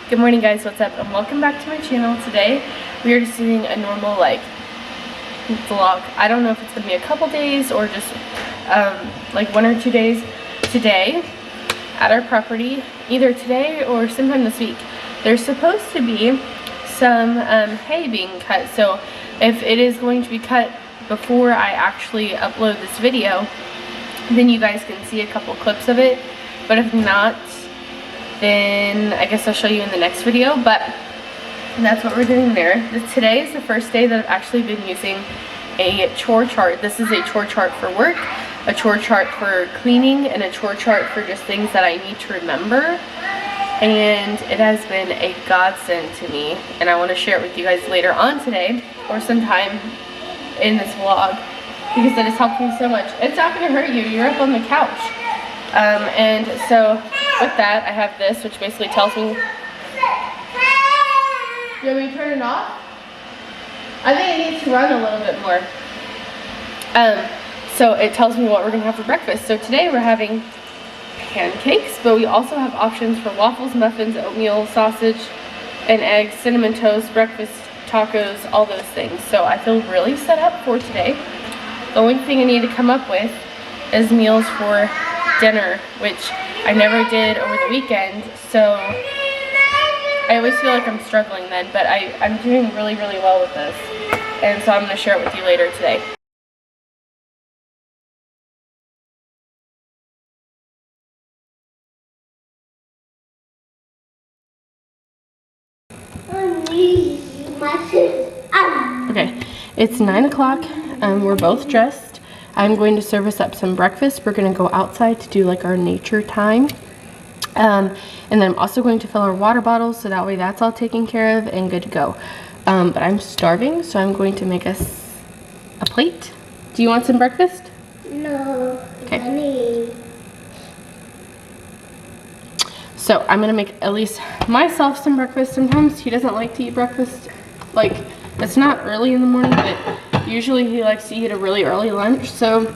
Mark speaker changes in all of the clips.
Speaker 1: Good morning guys, what's up, and welcome back to my channel. Today we are just doing a normal vlog. I don't know if it's gonna be a couple days or just like 1 or 2 days. Today at our property, either today or sometime this week, there's supposed to be some hay being cut. So if it is going to be cut before I actually upload this video, then you guys can see a couple clips of it. But if not, then I guess I'll show you in the next video. But that's what we're doing there. Today is the first day that I've actually been using a chore chart. This is a chore chart for work, a chore chart for cleaning, and a chore chart for just things that I need to remember. And it has been a godsend to me, and I want to share it with you guys later on today or sometime in this vlog, because it has helped me so much. It's not going to hurt you. You're up on the couch. And so with that, I have this, which basically tells me. Do you want me to turn it off? I think it needs to run a little bit more. So it tells me what we're going to have for breakfast. So today we're having pancakes, but we also have options for waffles, muffins, oatmeal, sausage, and eggs, cinnamon toast, breakfast tacos, all those things. So I feel really set up for today. The only thing I need to come up with is meals for dinner, which I never did over the weekend. So I always feel like I'm struggling then, but I'm doing really well with this. And so I'm going to share it with you later today. Okay, it's 9 o'clock. We're both dressed. I'm going to serve us up some breakfast. We're going to go outside to do like our nature time. And then I'm also going to fill our water bottles, so that way that's all taken care of and good to go. But I'm starving, so I'm going to make us a plate. Do you want some breakfast?
Speaker 2: No.
Speaker 1: Okay.
Speaker 2: Honey.
Speaker 1: So I'm going to make at least myself some breakfast. Sometimes he doesn't like to eat breakfast. Like, it's not early in the morning, but usually he likes to eat a really early lunch. So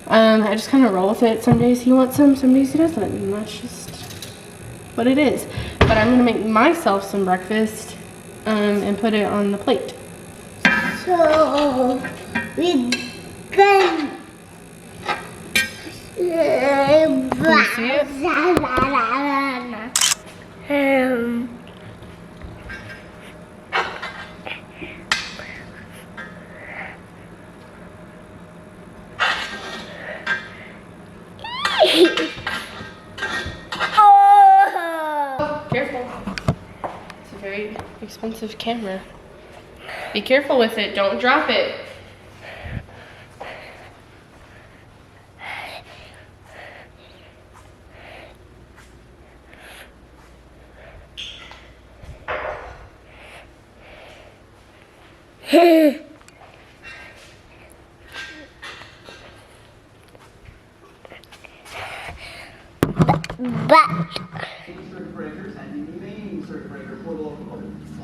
Speaker 1: I just kind of roll with it. Some days he wants some days he doesn't, and that's just what it is. But I'm going to make myself some breakfast and put it on the plate.
Speaker 2: So we can
Speaker 1: Can you see it? Careful. It's a very expensive camera. Be careful with it. Don't drop it.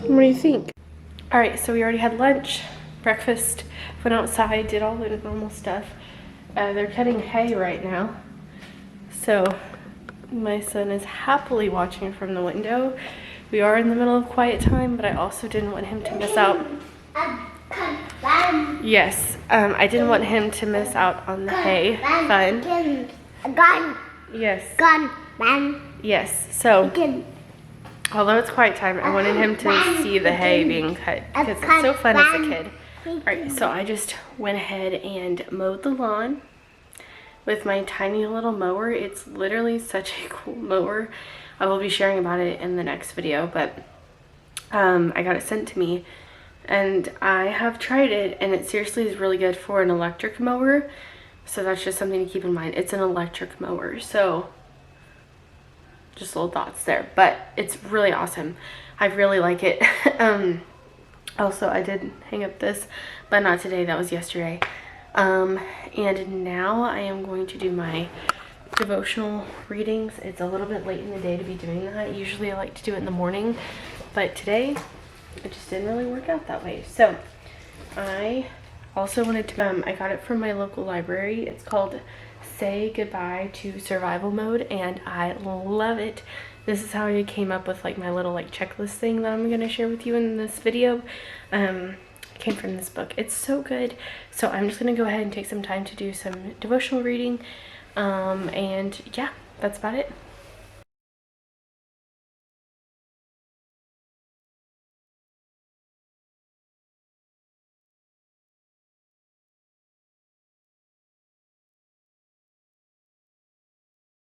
Speaker 1: What do you think? Alright, so we already had lunch, breakfast, went outside, did all the normal stuff. They're cutting hay right now. So my son is happily watching from the window. We are in the middle of quiet time, but I also didn't want him to miss out. Yes, I didn't want him to miss out on the hay fun. Yes. Yes, so although it's quiet time, I wanted him to see the hay being cut because it's so fun as a kid. Alright, so I just went ahead and mowed the lawn with my tiny little mower. It's literally such a cool mower. I will be sharing about it in the next video, but I got it sent to me and I have tried it, and it seriously is really good for an electric mower. So that's just something to keep in mind. It's an electric mower, so just little thoughts there, but it's really awesome. I really like it. Also, I did hang up this, but not today. That was yesterday. And now I am going to do my devotional readings. It's a little bit late in the day to be doing that. Usually I like to do it in the morning, but today it just didn't really work out that way. So I also wanted to, I got it from my local library. It's called say goodbye to survival mode, and I love it. This is how I came up with like my little like checklist thing that I'm gonna share with you in this video. Came from this book. It's so good. So I'm just gonna go ahead and take some time to do some devotional reading, and yeah, that's about it.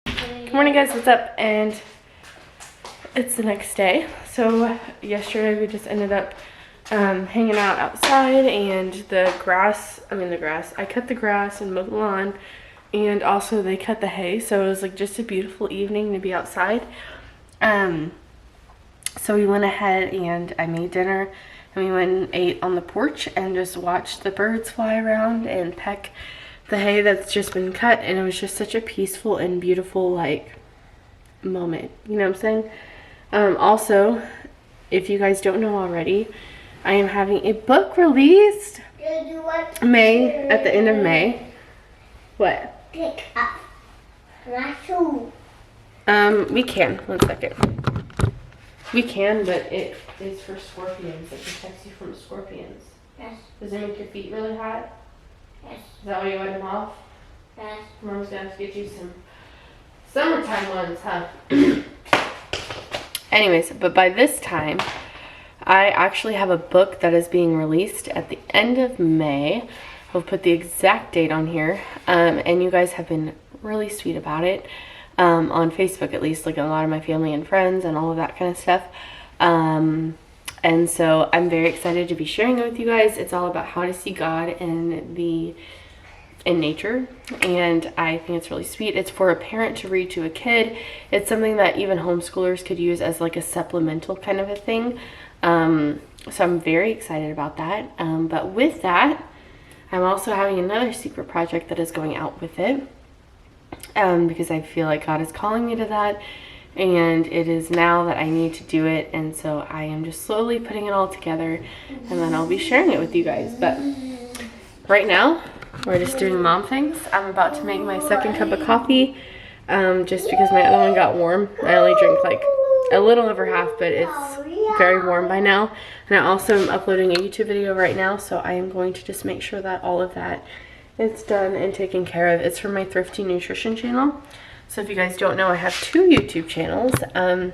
Speaker 1: Good morning, guys. What's up? And it's the next day. So yesterday we just ended up hanging out outside, and I cut the grass and mowed the lawn, and also they cut the hay, so it was like just a beautiful evening to be outside. So we went ahead and I made dinner, and we went and ate on the porch and just watched the birds fly around and peck the hay that's just been cut, and it was just such a peaceful and beautiful like moment, you know what I'm saying? Also, if you guys don't know already, I am having a book released at the end of May. What?
Speaker 2: Pick up my shoe.
Speaker 1: We can. 1 second. We can, but it is for scorpions. It protects you from scorpions.
Speaker 2: Yes.
Speaker 1: Does it make your feet really hot?
Speaker 2: Yes.
Speaker 1: Is that why you wipe them off?
Speaker 2: Yes.
Speaker 1: Mom's gonna have to get you some summertime ones, huh? Anyways, but by this time, I actually have a book that is being released at the end of May. I'll put the exact date on here. And you guys have been really sweet about it. On Facebook, at least, like a lot of my family and friends and all of that kind of stuff. And so I'm very excited to be sharing it with you guys. It's all about how to see God in nature, and I think it's really sweet. It's for a parent to read to a kid. It's something that even homeschoolers could use as like a supplemental kind of a thing. So I'm very excited about that. But with that, I'm also having another secret project that is going out with it, because I feel like God is calling me to that, and it is now that I need to do it. And so I am just slowly putting it all together, and then I'll be sharing it with you guys. But right now, we're just doing mom things. I'm about to make my second cup of coffee, just because my other one got warm. I only drink like a little over half, but it's very warm by now. And I also am uploading a YouTube video right now, so I am going to just make sure that all of that is done and taken care of. It's from my Thrifty Nutrition channel. So if you guys don't know, I have 2 YouTube channels. The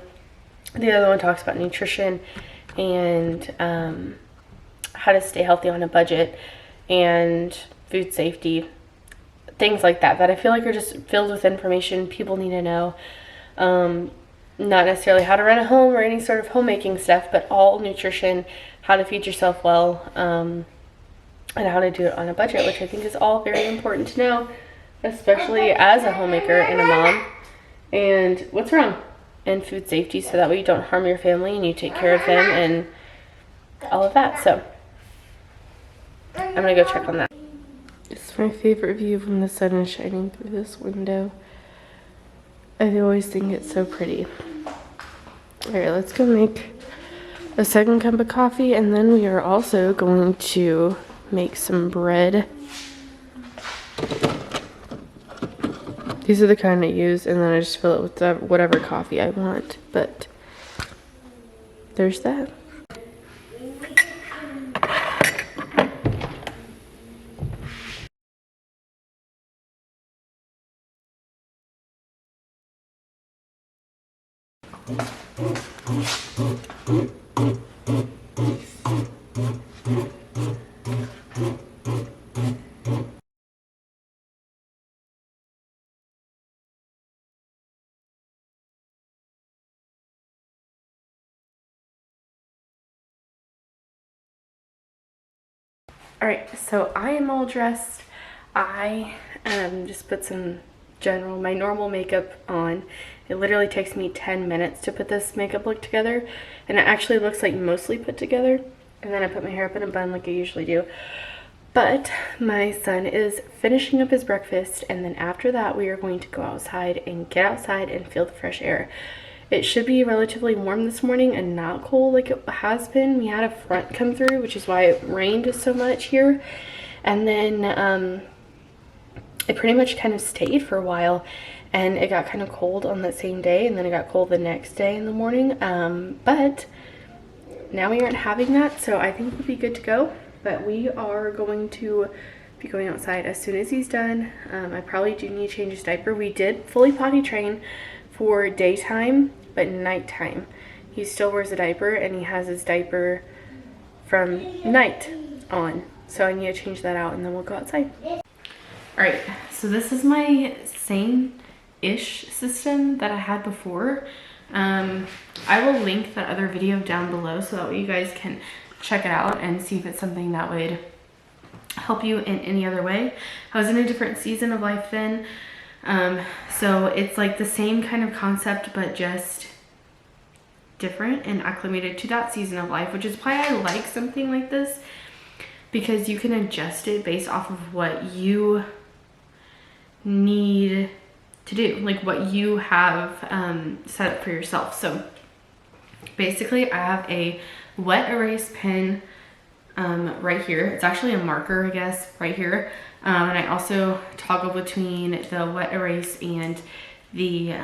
Speaker 1: other one talks about nutrition and how to stay healthy on a budget and food safety, things like that I feel like are just filled with information people need to know. Not necessarily how to run a home or any sort of homemaking stuff, but all nutrition, how to feed yourself well, and how to do it on a budget, which I think is all very important to know, especially as a homemaker and a mom. And what's wrong? And food safety, so that way you don't harm your family and you take care of them and all of that. So I'm gonna go check on that. It's my favorite view when the sun is shining through this window. I always think it's so pretty. Alright, let's go make a second cup of coffee, and then we are also going to make some bread. These are the kind I use, and then I just fill it with whatever coffee I want. But there's that. Alright, so I am all dressed. I just put my normal makeup on. It literally takes me 10 minutes to put this makeup look together, and it actually looks like mostly put together. And then I put my hair up in a bun like I usually do. But my son is finishing up his breakfast, and then after that we are going to go outside and get outside and feel the fresh air. It should be relatively warm this morning and not cold like it has been. We had a front come through, which is why it rained so much here. And then it pretty much kind of stayed for a while, and it got kind of cold on that same day, and then it got cold the next day in the morning. But now we aren't having that, so I think we'll be good to go. But we are going to be going outside as soon as he's done. I probably do need to change his diaper. We did fully potty train for daytime, but nighttime he still wears a diaper, and he has his diaper from night on. So I need to change that out, and then we'll go outside. Alright, so this is my same-ish system that I had before. I will link that other video down below so that way you guys can check it out and see if it's something that would help you in any other way. I was in a different season of life then, so it's like the same kind of concept but just different and acclimated to that season of life, which is why I like something like this, because you can adjust it based off of what you need to do, like what you have set up for yourself. So basically I have a wet erase pen right here. It's actually a marker, I guess, right here. And I also toggle between the wet erase and the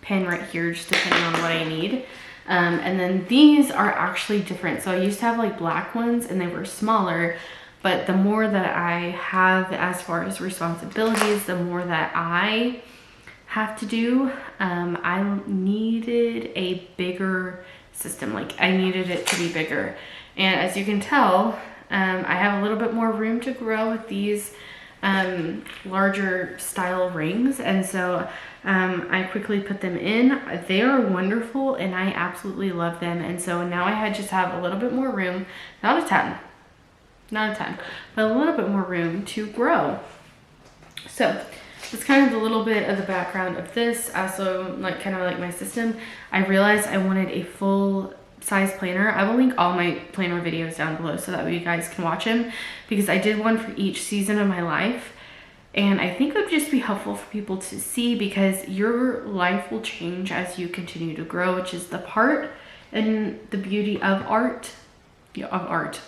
Speaker 1: pen right here, just depending on what I need. And then these are actually different. So I used to have like black ones and they were smaller, but the more that I have as far as responsibilities, the more that I have to do, I needed a bigger system. Like I needed it to be bigger. And as you can tell, I have a little bit more room to grow with these larger style rings. And so I quickly put them in. They are wonderful and I absolutely love them. And so now I just have a little bit more room, not a ton, but a little bit more room to grow. So that's kind of a little bit of the background of this. Also, like kind of like my system, I realized I wanted a full size planner. I will link all my planner videos down below so that way you guys can watch them, because I did one for each season of my life. And I think it would just be helpful for people to see, because your life will change as you continue to grow, which is the part and the beauty of art. Yeah, of art.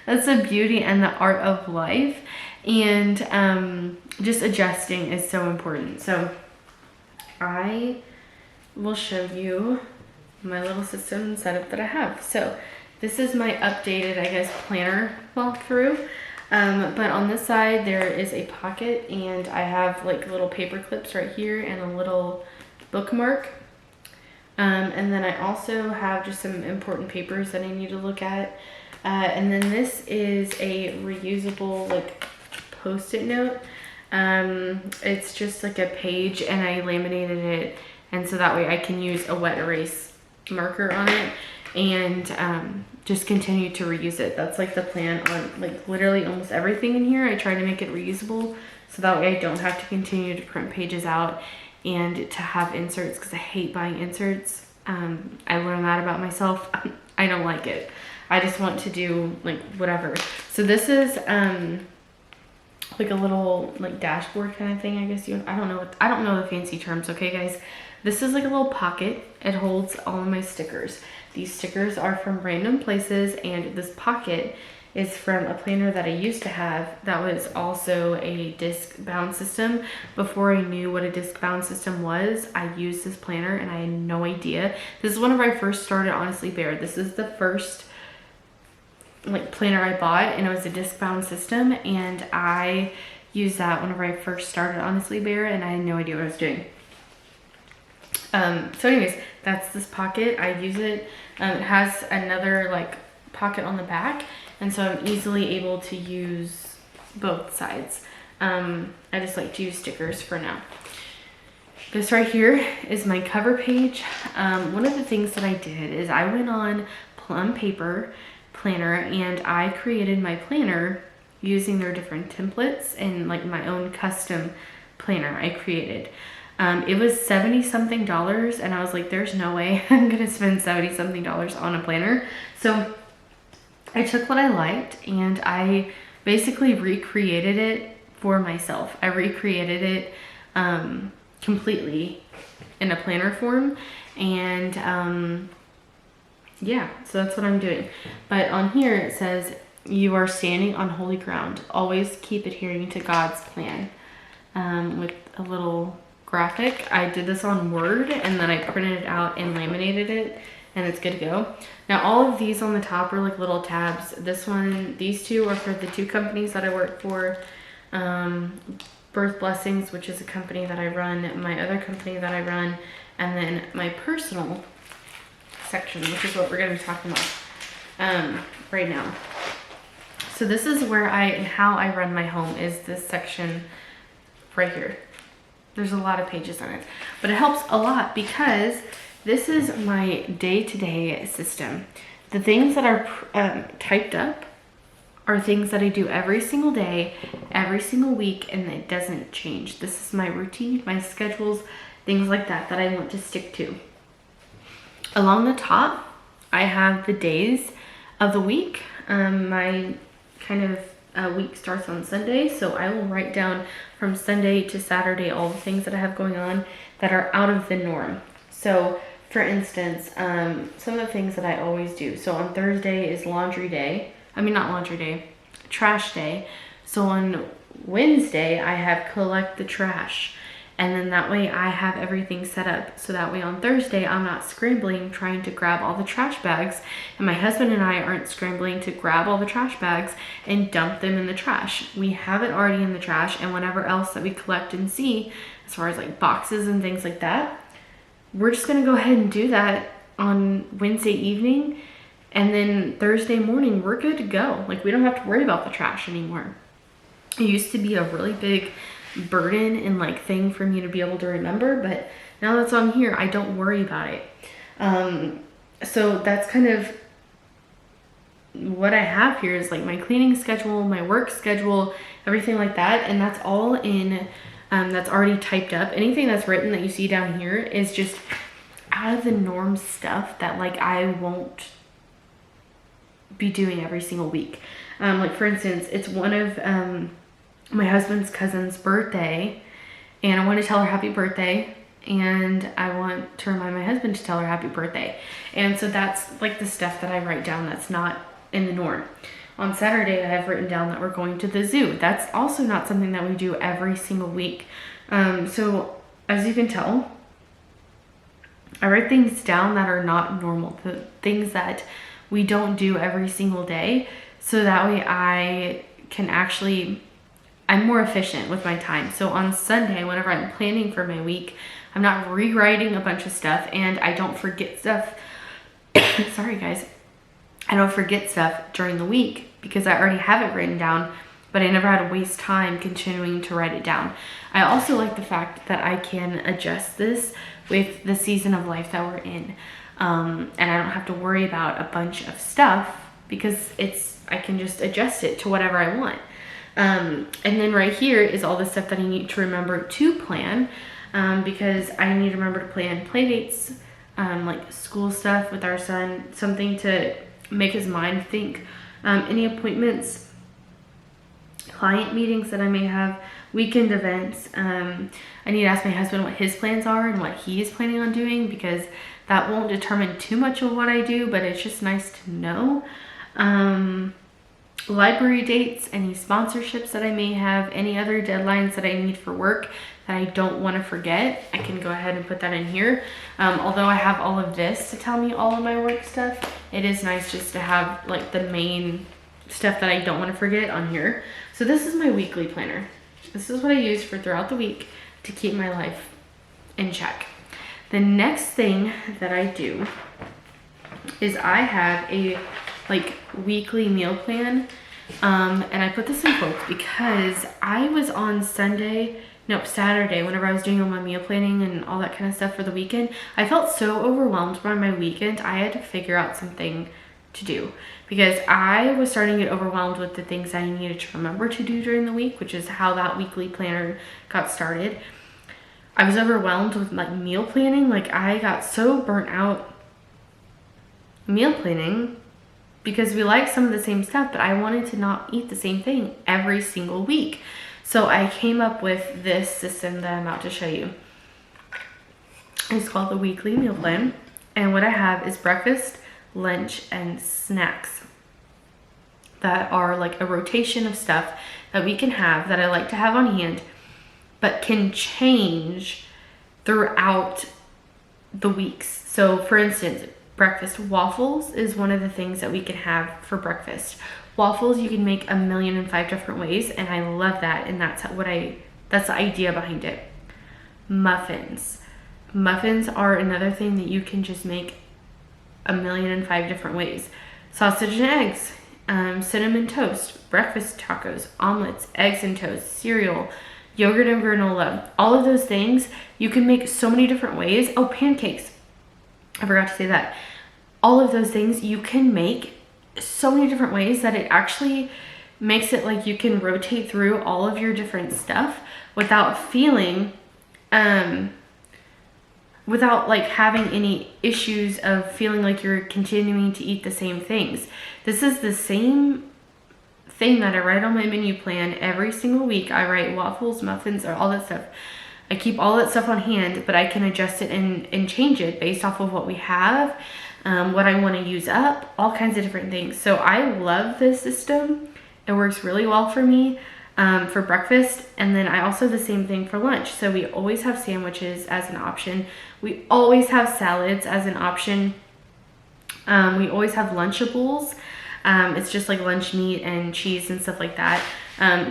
Speaker 1: That's the beauty and the art of life. And just adjusting is so important. So I will show you my little system setup that I have. So this is my updated, I guess, planner walkthrough. But on this side there is a pocket, and I have like little paper clips right here and a little bookmark. And then I also have just some important papers that I need to look at. And then this is a reusable like post-it note. It's just like a page, and I laminated it, and so that way I can use a wet erase marker on it and just continue to reuse it. That's like the plan on like literally almost everything in here. I try to make it reusable so that way I don't have to continue to print pages out and to have inserts, because I hate buying inserts. I learned that about myself. I don't like it. I just want to do like whatever. So this is like a little like dashboard kind of thing, I guess. I don't know the fancy terms, okay guys. This is like a little pocket. It holds all of my stickers. These stickers are from random places, and this pocket is from a planner that I used to have that was also a disc bound system. Before I knew what a disc bound system was, I used this planner and I had no idea. This is whenever I first started Honestly Bare. This is the first like planner I bought, and it was a disc bound system, and I used that whenever I first started Honestly Bare, and I had no idea what I was doing. So anyways, that's this pocket. I use it. It has another like pocket on the back, and so I'm easily able to use both sides. I just like to use stickers for now. This right here is my cover page. One of the things that I did is I went on Plum Paper Planner and I created my planner using their different templates and like my own custom planner I created. It was $70 something, and I was like, there's no way I'm gonna spend $70 something on a planner. So I took what I liked and I basically recreated it for myself. I recreated it completely in a planner form, and yeah, so that's what I'm doing. But on here it says you are standing on holy ground. Always keep adhering to God's plan. With a little graphic. I did this on Word and then I printed it out and laminated it, and it's good to go. Now all of these on the top are like little tabs. These two are for the two companies that I work for. Birth Blessings, which is a company that I run, my other company that I run, and then my personal section, which is what we're going to be talking about right now. So this is where how I run my home, is this section right here. There's a lot of pages on it, but it helps a lot because this is my day-to-day system. The things that are typed up are things that I do every single day, every single week, and it doesn't change. This is my routine, my schedules, things like that I want to stick to. Along the top, I have the days of the week. My kind of week starts on Sunday, so I will write down from Sunday to Saturday all the things that I have going on that are out of the norm. So for instance, some of the things that I always do. So on Thursday is laundry day. Not laundry day, trash day. So on Wednesday, I have collect the trash. And then that way I have everything set up. So that way on Thursday, I'm not scrambling trying to grab all the trash bags. And my husband and I aren't scrambling to grab all the trash bags and dump them in the trash. We have it already in the trash, and whatever else that we collect and see, as far as like boxes and things like that, we're just gonna go ahead and do that on Wednesday evening. And then Thursday morning, we're good to go. Like, we don't have to worry about the trash anymore. It used to be a really big burden and like thing for me to be able to remember, but now that's on here, I don't worry about it. So that's kind of what I have here, is like my cleaning schedule, my work schedule, everything like that. And that's all in, that's already typed up. Anything that's written that you see down here is just out of the norm stuff that like I won't be doing every single week. Like for instance, it's one of my husband's cousin's birthday, and I want to tell her happy birthday, and I want to remind my husband to tell her happy birthday. And so that's like the stuff that I write down that's not in the norm. On Saturday, I have written down that we're going to the zoo. That's also not something that we do every single week. So as you can tell, I write things down that are not normal, the things that we don't do every single day, so that way I can actually, I'm more efficient with my time. So on Sunday, whenever I'm planning for my week, I'm not rewriting a bunch of stuff, and I don't forget stuff. Sorry guys. I don't forget stuff during the week because I already have it written down, but I never had to waste time continuing to write it down. I also like the fact that I can adjust this with the season of life that we're in. And I don't have to worry about a bunch of stuff because I can just adjust it to whatever I want. And then right here is all the stuff that I need to remember to plan, because I need to remember to plan play dates, like school stuff with our son, something to make his mind think, any appointments, client meetings that I may have, weekend events. I need to ask my husband what his plans are and what he is planning on doing, because that won't determine too much of what I do, but it's just nice to know. Library dates, any sponsorships that I may have, any other deadlines that I need for work that I don't want to forget, I can go ahead and put that in here. Although I have all of this to tell me all of my work stuff, it is nice just to have like the main stuff that I don't want to forget on here. So this is my weekly planner. This is what I use for throughout the week to keep my life in check. The next thing that I do is I have a like weekly meal plan, and I put this in quotes because I was on Saturday, whenever I was doing all my meal planning and all that kind of stuff for the weekend, I felt so overwhelmed by my weekend. I had to figure out something to do because I was starting to get overwhelmed with the things I needed to remember to do during the week, which is how that weekly planner got started. I was overwhelmed with like meal planning. Like I got so burnt out meal planning because we like some of the same stuff, but I wanted to not eat the same thing every single week. So I came up with this system that I'm about to show you. It's called the weekly meal plan. And what I have is breakfast, lunch, and snacks that are like a rotation of stuff that we can have, that I like to have on hand, but can change throughout the weeks. So for instance, breakfast waffles is one of the things that we can have for breakfast. Waffles you can make 1,000,005 different ways, and I love that, and that's the idea behind it. Muffins are another thing that you can just make 1,000,005 different ways. Sausage and eggs, cinnamon toast, breakfast tacos, omelets, eggs and toast, cereal, yogurt and granola. All of those things you can make so many different ways. Oh, pancakes, I forgot to say that. All of those things you can make so many different ways that it actually makes it like you can rotate through all of your different stuff without feeling without like having any issues of feeling like you're continuing to eat the same things. This is the same thing that I write on my menu plan every single week. I write waffles, muffins, or all that stuff. I keep all that stuff on hand, but I can adjust it and change it based off of what we have, what I want to use up, all kinds of different things. So I love this system. It works really well for me for breakfast. And then I also do the same thing for lunch. So we always have sandwiches as an option. We always have salads as an option. We always have Lunchables. It's just like lunch meat and cheese and stuff like that.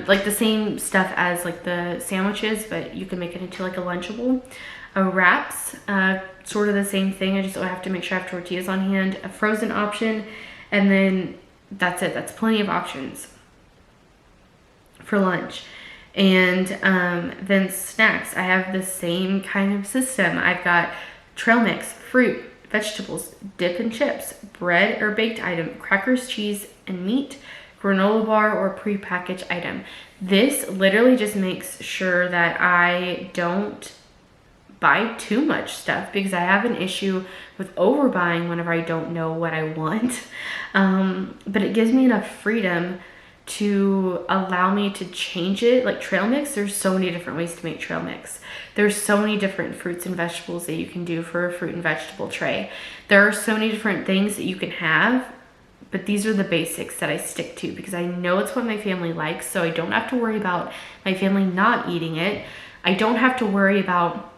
Speaker 1: Like the same stuff as like the sandwiches, but you can make it into like a Lunchable. Wraps, sort of the same thing. I just have to make sure I have tortillas on hand. A frozen option, and then that's it. That's plenty of options for lunch. And then snacks, I have the same kind of system. I've got trail mix, fruit, vegetables, dip and chips, bread or baked item, crackers, cheese, and meat, granola bar, or prepackaged item. This literally just makes sure that I don't buy too much stuff, because I have an issue with overbuying whenever I don't know what I want. But it gives me enough freedom to allow me to change it. Like trail mix, there's so many different ways to make trail mix. There's so many different fruits and vegetables that you can do for a fruit and vegetable tray. There are so many different things that you can have, but these are the basics that I stick to because I know it's what my family likes, so I don't have to worry about my family not eating it. I don't have to worry about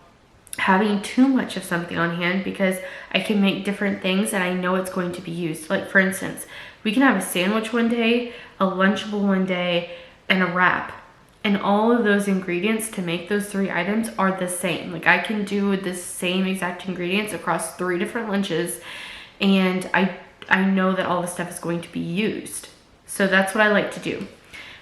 Speaker 1: having too much of something on hand because I can make different things and I know it's going to be used. Like for instance, we can have a sandwich one day, a Lunchable one day, and a wrap. And all of those ingredients to make those 3 items are the same. Like I can do the same exact ingredients across 3 different lunches, and I know that all the stuff is going to be used. So that's what I like to do.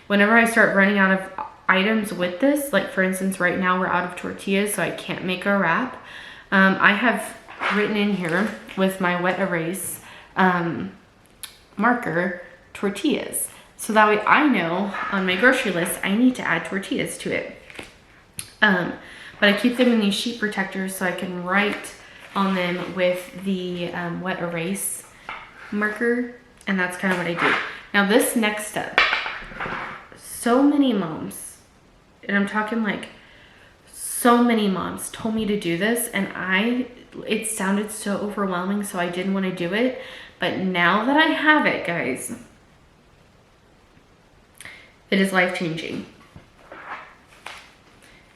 Speaker 1: Whenever I start running out of items with this, like for instance, right now we're out of tortillas, so I can't make a wrap. I have written in here with my wet erase marker tortillas. So that way I know on my grocery list, I need to add tortillas to it. But I keep them in these sheet protectors so I can write on them with the wet erase marker. And that's kind of what I do. Now this next step, so many moms, and I'm talking like so many moms told me to do this, and it sounded so overwhelming, so I didn't want to do it. But now that I have it, guys, it is life-changing.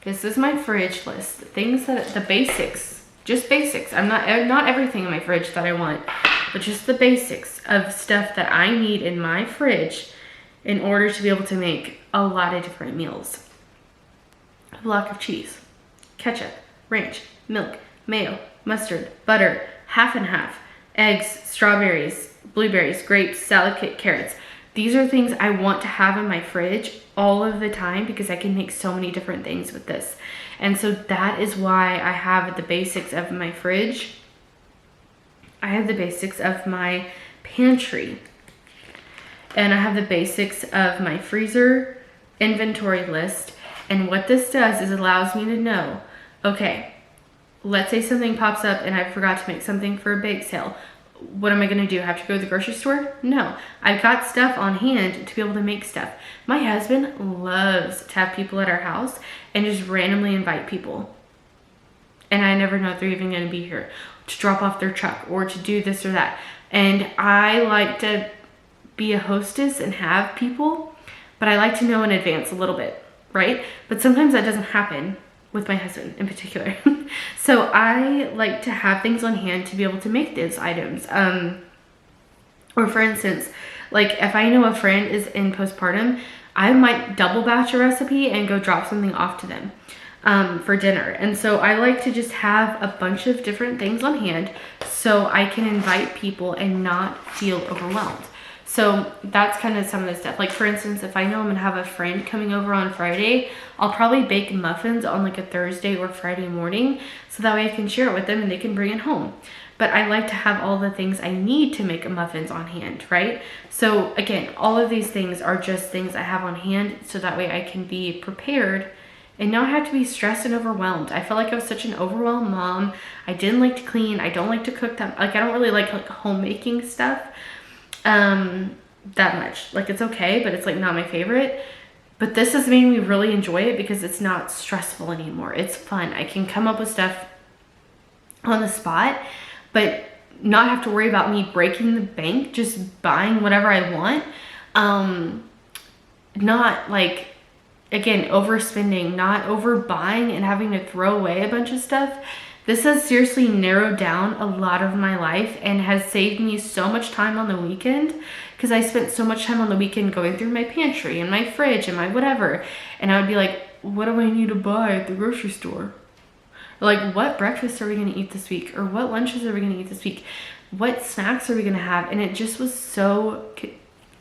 Speaker 1: This is my fridge list. The basics, just basics. Not everything in my fridge that I want, but just the basics of stuff that I need in my fridge in order to be able to make a lot of different meals. A block of cheese, ketchup, ranch, milk, mayo, mustard, butter, half and half, eggs, strawberries, blueberries, grapes, salad kit, carrots. These are things I want to have in my fridge all of the time because I can make so many different things with this. And so that is why I have the basics of my fridge. I have the basics of my pantry. And I have the basics of my freezer inventory list. And what this does is it allows me to know, okay, let's say something pops up and I forgot to make something for a bake sale. What am I going to do? Have to go to the grocery store? No. I've got stuff on hand to be able to make stuff. My husband loves to have people at our house and just randomly invite people. And I never know if they're even going to be here to drop off their truck or to do this or that. And I like to be a hostess and have people, but I like to know in advance a little bit, right? But sometimes that doesn't happen with my husband in particular. So I like to have things on hand to be able to make those items. Or for instance, like if I know a friend is in postpartum, I might double batch a recipe and go drop something off to them for dinner. And so I like to just have a bunch of different things on hand so I can invite people and not feel overwhelmed. So that's kind of some of the stuff. Like for instance, if I know I'm gonna have a friend coming over on Friday, I'll probably bake muffins on like a Thursday or Friday morning, so that way I can share it with them and they can bring it home. But I like to have all the things I need to make muffins on hand, right? So again, all of these things are just things I have on hand so that way I can be prepared and not have to be stressed and overwhelmed. I felt like I was such an overwhelmed mom. I didn't like to clean. I don't like to cook that. Like I don't really like homemaking stuff that much. Like it's okay, but it's like not my favorite. But this has made me really enjoy it because it's not stressful anymore. It's fun. I can come up with stuff on the spot, but not have to worry about me breaking the bank, just buying whatever I want. Not like, again, overspending, not overbuying and having to throw away a bunch of stuff. This has seriously narrowed down a lot of my life and has saved me so much time on the weekend, because I spent so much time on the weekend going through my pantry and my fridge and my whatever. And I would be like, what do I need to buy at the grocery store? Or like, what breakfast are we going to eat this week? Or what lunches are we going to eat this week? What snacks are we going to have? And it just was so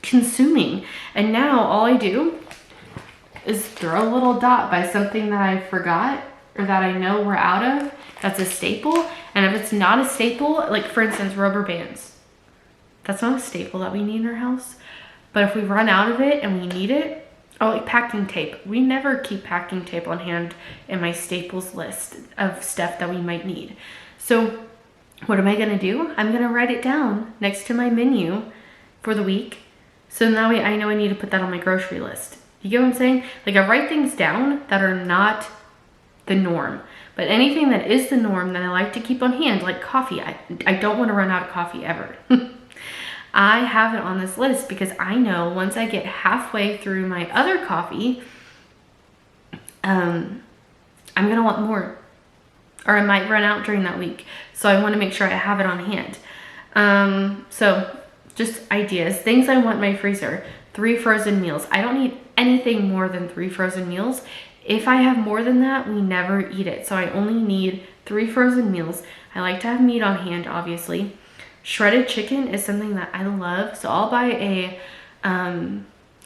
Speaker 1: consuming. And now all I do is throw a little dot by something that I forgot or that I know we're out of. That's a staple. And if it's not a staple, like for instance, rubber bands. That's not a staple that we need in our house. But if we run out of it and we need it, oh, like packing tape. We never keep packing tape on hand in my staples list of stuff that we might need. So what am I gonna do? I'm gonna write it down next to my menu for the week. So that way I know I need to put that on my grocery list. You get what I'm saying? Like I write things down that are not the norm. But anything that is the norm that I like to keep on hand, like coffee, I don't want to run out of coffee ever. I have it on this list because I know once I get halfway through my other coffee, I'm going to want more. Or I might run out during that week. So I want to make sure I have it on hand. So just ideas, things I want in my freezer. 3 frozen meals. I don't need anything more than 3 frozen meals. If I have more than that, we never eat it. So I only need 3 frozen meals. I like to have meat on hand, obviously. Shredded chicken is something that I love. So I'll buy a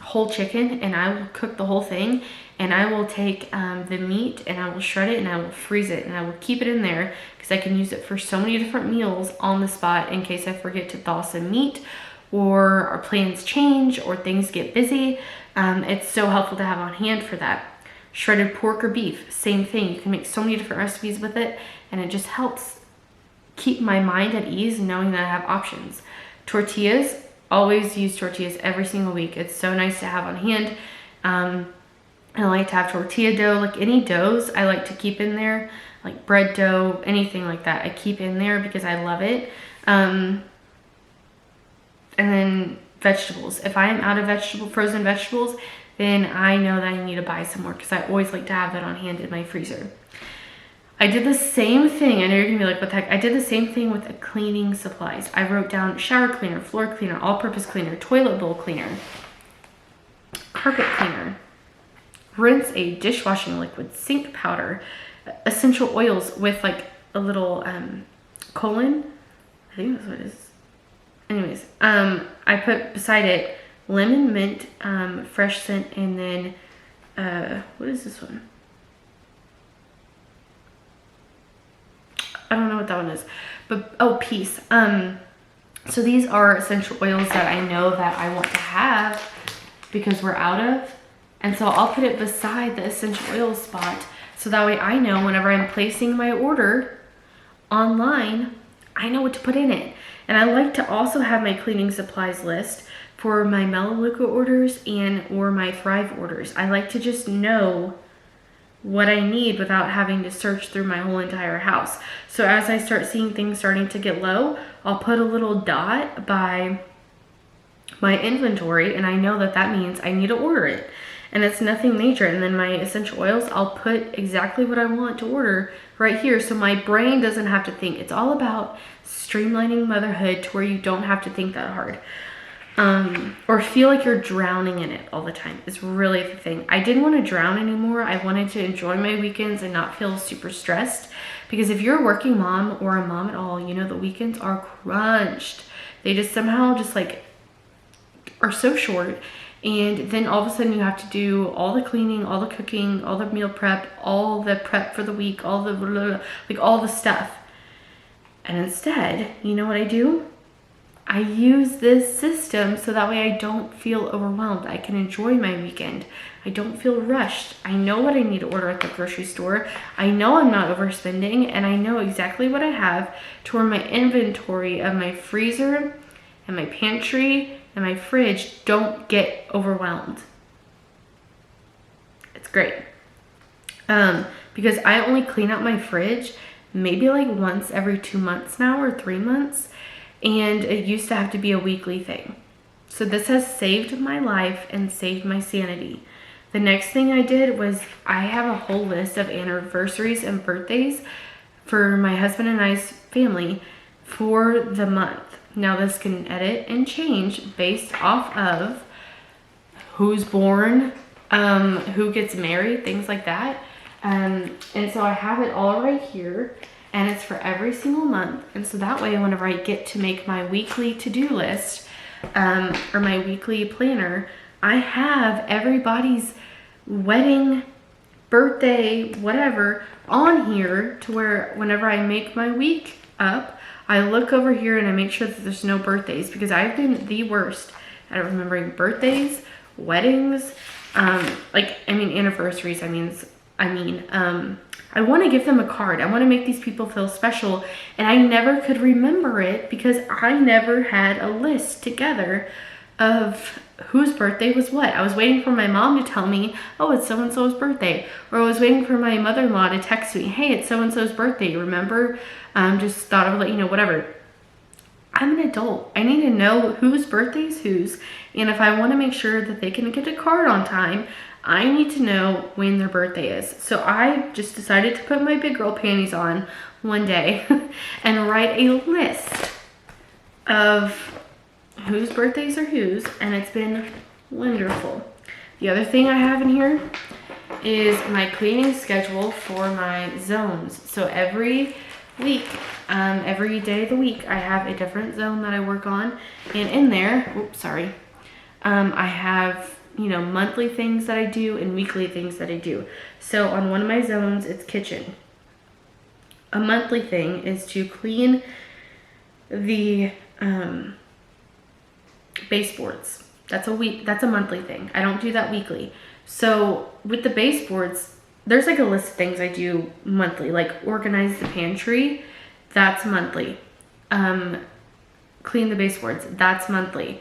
Speaker 1: whole chicken and I will cook the whole thing. And I will take the meat and I will shred it and I will freeze it. And I will keep it in there because I can use it for so many different meals on the spot in case I forget to thaw some meat or our plans change or things get busy. It's so helpful to have on hand for that. Shredded pork or beef, same thing. You can make so many different recipes with it and it just helps keep my mind at ease knowing that I have options. Tortillas, always use tortillas every single week. It's so nice to have on hand. I like to have tortilla dough, like any doughs I like to keep in there, like bread dough, anything like that. I keep in there because I love it. And then vegetables. If I am out of frozen vegetables, then I know that I need to buy some more because I always like to have that on hand in my freezer. I did the same thing. I know you're gonna be like, what the heck? I did the same thing with the cleaning supplies. I wrote down shower cleaner, floor cleaner, all-purpose cleaner, toilet bowl cleaner, carpet cleaner, rinse aid, dishwashing liquid, sink powder, essential oils with like a little colon. I think that's what it is. Anyways, I put beside it lemon, mint, fresh scent, and then, what is this one? I don't know what that one is, but, oh, peace. So these are essential oils that I know that I want to have because we're out of. And so I'll put it beside the essential oils spot. So that way I know whenever I'm placing my order online, I know what to put in it. And I like to also have my cleaning supplies list for my Melaleuca orders and or my Thrive orders. I like to just know what I need without having to search through my whole entire house. So as I start seeing things starting to get low, I'll put a little dot by my inventory, and I know that that means I need to order it. And it's nothing major. And then my essential oils, I'll put exactly what I want to order right here, so my brain doesn't have to think. It's all about streamlining motherhood to where you don't have to think that hard. Or feel like you're drowning in it all the time is really the thing. I didn't want to drown anymore. I wanted to enjoy my weekends and not feel super stressed. Because if you're a working mom or a mom at all, you know the weekends are crunched. They just somehow just like are so short. And then all of a sudden you have to do all the cleaning, all the cooking, all the meal prep, all the prep for the week, all the blah, blah, blah, like all the stuff. And instead, you know what I do? I use this system so that way I don't feel overwhelmed. I can enjoy my weekend. I don't feel rushed. I know what I need to order at the grocery store. I know I'm not overspending, and I know exactly what I have to where my inventory of my freezer and my pantry and my fridge don't get overwhelmed. It's great. Because I only clean out my fridge maybe like once every 2 months now or 3 months. And it used to have to be a weekly thing. So this has saved my life and saved my sanity. The next thing I did was I have a whole list of anniversaries and birthdays for my husband and I's family for the month. Now this can edit and change based off of who's born, who gets married, things like that. And so I have it all right here. And it's for every single month. And so that way, whenever I get to make my weekly to-do list or my weekly planner, I have everybody's wedding, birthday, whatever on here to where whenever I make my week up, I look over here and I make sure that there's no birthdays, because I've been the worst at remembering birthdays, weddings, anniversaries. I want to give them a card. I want to make these people feel special. And I never could remember it because I never had a list together of whose birthday was what. I was waiting for my mom to tell me, oh, it's so-and-so's birthday. Or I was waiting for my mother-in-law to text me, hey, it's so-and-so's birthday, remember? Just thought I would let you know, whatever. I'm an adult. I need to know whose birthday is whose. And if I want to make sure that they can get a card on time, I need to know when their birthday is. So I just decided to put my big girl panties on one day and write a list of whose birthdays are whose, and it's been wonderful. The other thing I have in here is my cleaning schedule for my zones. So every week, every day of the week, I have a different zone that I work on. And in there, I have monthly things that I do and weekly things that I do. So on one of my zones, it's kitchen. A monthly thing is to clean the baseboards. That's a monthly thing. I don't do that weekly. So with the baseboards, there's like a list of things I do monthly, like organize the pantry, that's monthly. Clean the baseboards, that's monthly.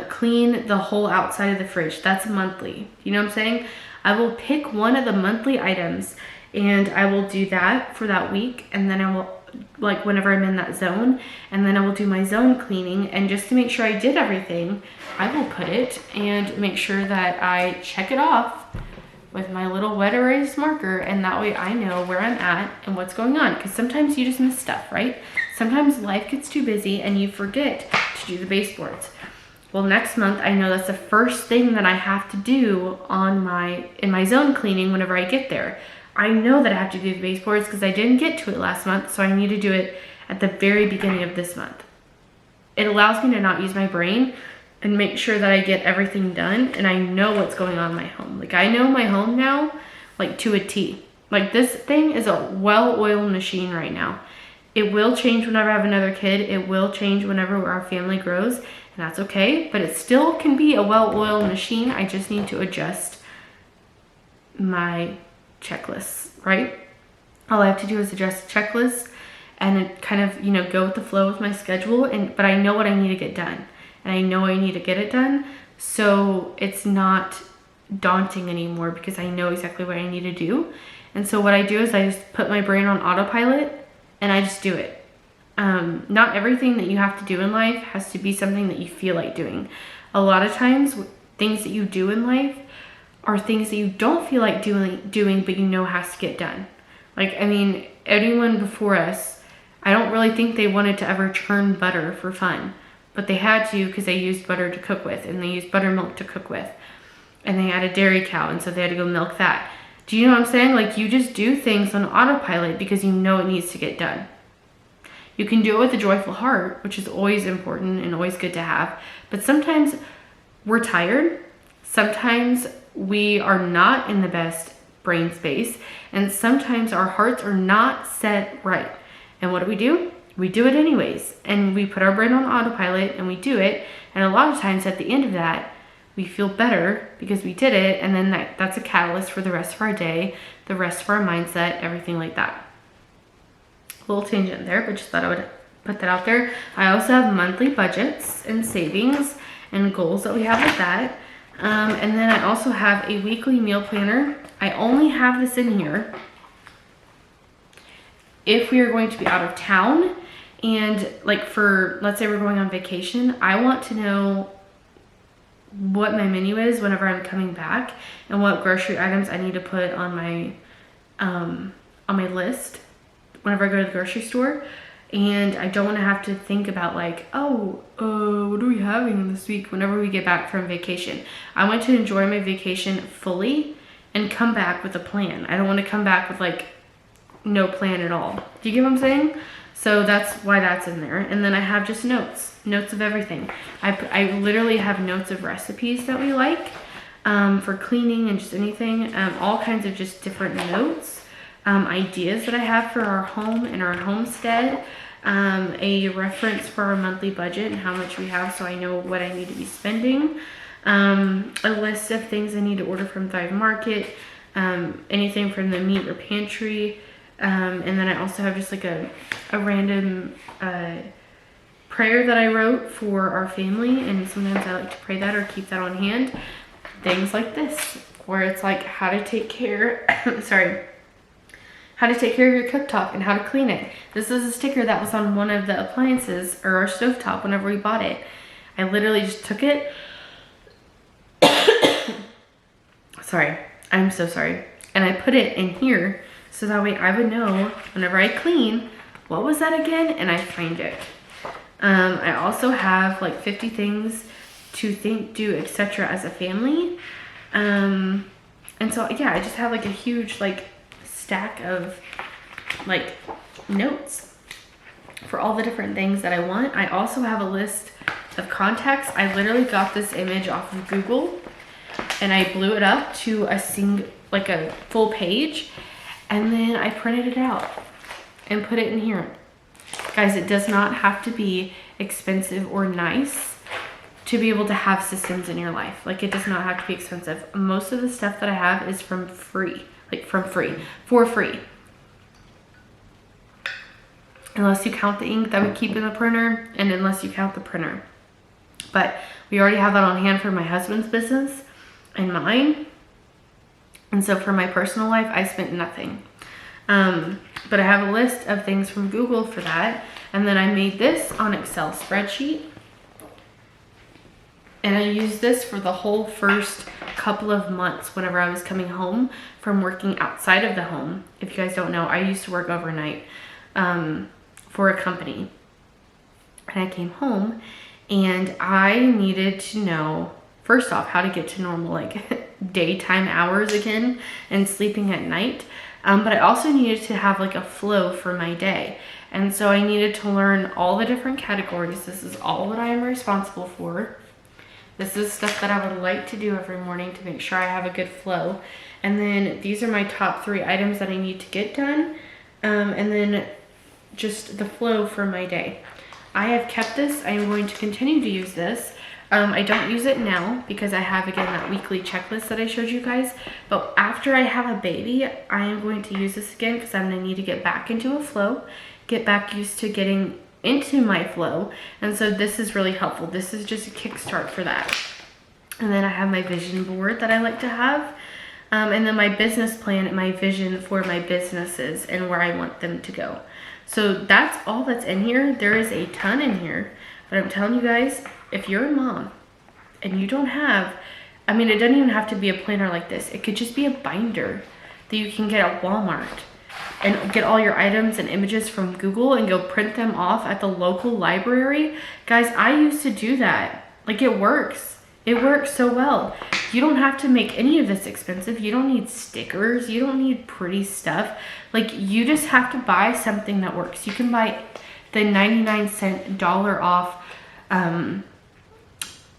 Speaker 1: Clean the whole outside of the fridge, that's monthly. You know what I'm saying? I will pick one of the monthly items and I will do that for that week, and then I will, like whenever I'm in that zone, and then I will do my zone cleaning, and just to make sure I did everything, I will put it and make sure that I check it off with my little wet erase marker, and that way I know where I'm at and what's going on, because sometimes you just miss stuff, right? Sometimes life gets too busy and you forget to do the baseboards. Well, next month, I know that's the first thing that I have to do in my zone cleaning whenever I get there. I know that I have to do the baseboards because I didn't get to it last month, so I need to do it at the very beginning of this month. It allows me to not use my brain and make sure that I get everything done, and I know what's going on in my home. Like, I know my home now, like to a T. Like, this thing is a well-oiled machine right now. It will change whenever I have another kid. It will change whenever our family grows, and that's okay. But it still can be a well-oiled machine. I just need to adjust my checklists, right? All I have to do is adjust the checklist and it kind of, go with the flow with my schedule. But I know what I need to get done, and I know I need to get it done. So it's not daunting anymore because I know exactly what I need to do. And so what I do is I just put my brain on autopilot and I just do it. not everything that you have to do in life has to be something that you feel like doing. A lot of times, things that you do in life are things that you don't feel like doing, but you know has to get done. Like, I mean, anyone before us, I don't really think they wanted to ever churn butter for fun, but they had to because they used butter to cook with, and they used buttermilk to cook with, and they had a dairy cow, and so they had to go milk that. Do you know what I'm saying? Like, you just do things on autopilot because you know it needs to get done. You can do it with a joyful heart, which is always important and always good to have, but sometimes we're tired. Sometimes we are not in the best brain space, and sometimes our hearts are not set right. And what do? We do it anyways, and we put our brain on autopilot and we do it, and a lot of times at the end of that we feel better because we did it, and then that's a catalyst for the rest of our day, the rest of our mindset, everything like that. A little tangent there, but just thought I would put that out there. I also have monthly budgets and savings and goals that we have with that. And then I also have a weekly meal planner. I only have this in here if we are going to be out of town, and like for, let's say we're going on vacation, I want to know what my menu is whenever I'm coming back and what grocery items I need to put on my list whenever I go to the grocery store. And I don't want to have to think about like, what are we having this week whenever we get back from vacation. I want to enjoy my vacation fully and come back with a plan. I don't want to come back with like no plan at all. Do you get what I'm saying? So that's why that's in there. And then I have just notes of everything. I literally have notes of recipes that we like for cleaning and just anything, all kinds of just different notes, ideas that I have for our home and our homestead, a reference for our monthly budget and how much we have so I know what I need to be spending, a list of things I need to order from Thrive Market, anything from the meat or pantry, and then I also have just like a random prayer that I wrote for our family, and sometimes I like to pray that or keep that on hand. Things like this, where it's like how to take care, how to take care of your cooktop and how to clean it. This is a sticker that was on one of the appliances or our stovetop whenever we bought it. I literally just took it. Sorry, I'm so sorry. And I put it in here so that way I would know whenever I clean, what was that again? And I find it. I also have like 50 things to think, do, etc. as a family. And so yeah, I just have like a huge like stack of like notes for all the different things that I want. I also have a list of contacts. I literally got this image off of Google and I blew it up to a full page, and then I printed it out and put it in here. Guys, it does not have to be expensive or nice to be able to have systems in your life. Like, it does not have to be expensive. Most of the stuff that I have is for free. Unless you count the ink that we keep in the printer, and unless you count the printer. But we already have that on hand for my husband's business and mine. And so for my personal life, I spent nothing. But I have a list of things from Google for that. And then I made this on Excel spreadsheet. And I used this for the whole first couple of months whenever I was coming home from working outside of the home. If you guys don't know, I used to work overnight for a company. And I came home and I needed to know, first off, how to get to normal like daytime hours again and sleeping at night. But I also needed to have like a flow for my day. And so I needed to learn all the different categories. This is all that I am responsible for. This is stuff that I would like to do every morning to make sure I have a good flow. And then these are my top 3 items that I need to get done. And then just the flow for my day. I have kept this. I am going to continue to use this. I don't use it now because I have, again, that weekly checklist that I showed you guys. But after I have a baby, I am going to use this again because I'm going to need to get back into a flow, get back used to getting into my flow. And so this is really helpful. This is just a kickstart for that. And then I have my vision board that I like to have. and then my business plan and my vision for my businesses and where I want them to go. So that's all that's in here. There is a ton in here, but I'm telling you guys, if you're a mom and you don't have, I mean, it doesn't even have to be a planner like this. It could just be a binder that you can get at Walmart and get all your items and images from Google and go print them off at the local library. Guys, I used to do that. Like, it works. It works so well. You don't have to make any of this expensive. You don't need stickers. You don't need pretty stuff. Like, you just have to buy something that works. You can buy the 99-cent dollar off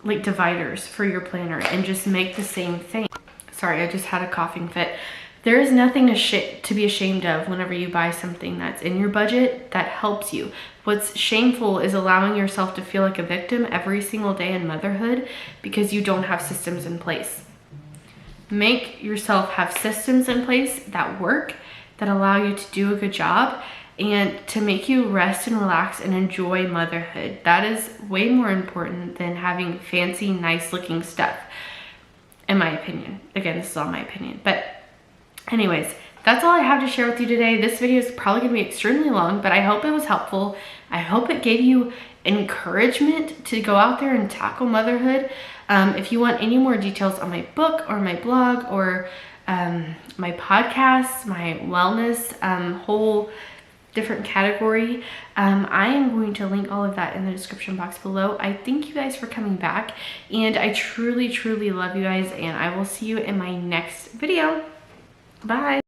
Speaker 1: like dividers for your planner and just make the same thing. Sorry, I just had a coughing fit. There is nothing to be ashamed of whenever you buy something that's in your budget that helps you. What's shameful is allowing yourself to feel like a victim every single day in motherhood because you don't have systems in place. Make yourself have systems in place that work, that allow you to do a good job, and to make you rest and relax and enjoy motherhood. That is way more important than having fancy, nice looking stuff, in my opinion. Again, this is all my opinion. But anyways, that's all I have to share with you today. This video is probably gonna be extremely long, but I hope it was helpful. I hope it gave you encouragement to go out there and tackle motherhood. If you want any more details on my book or my blog or my podcast, my wellness, whole different category, I am going to link all of that in the description box below. I thank you guys for coming back, and I truly, truly love you guys, and I will see you in my next video. Bye.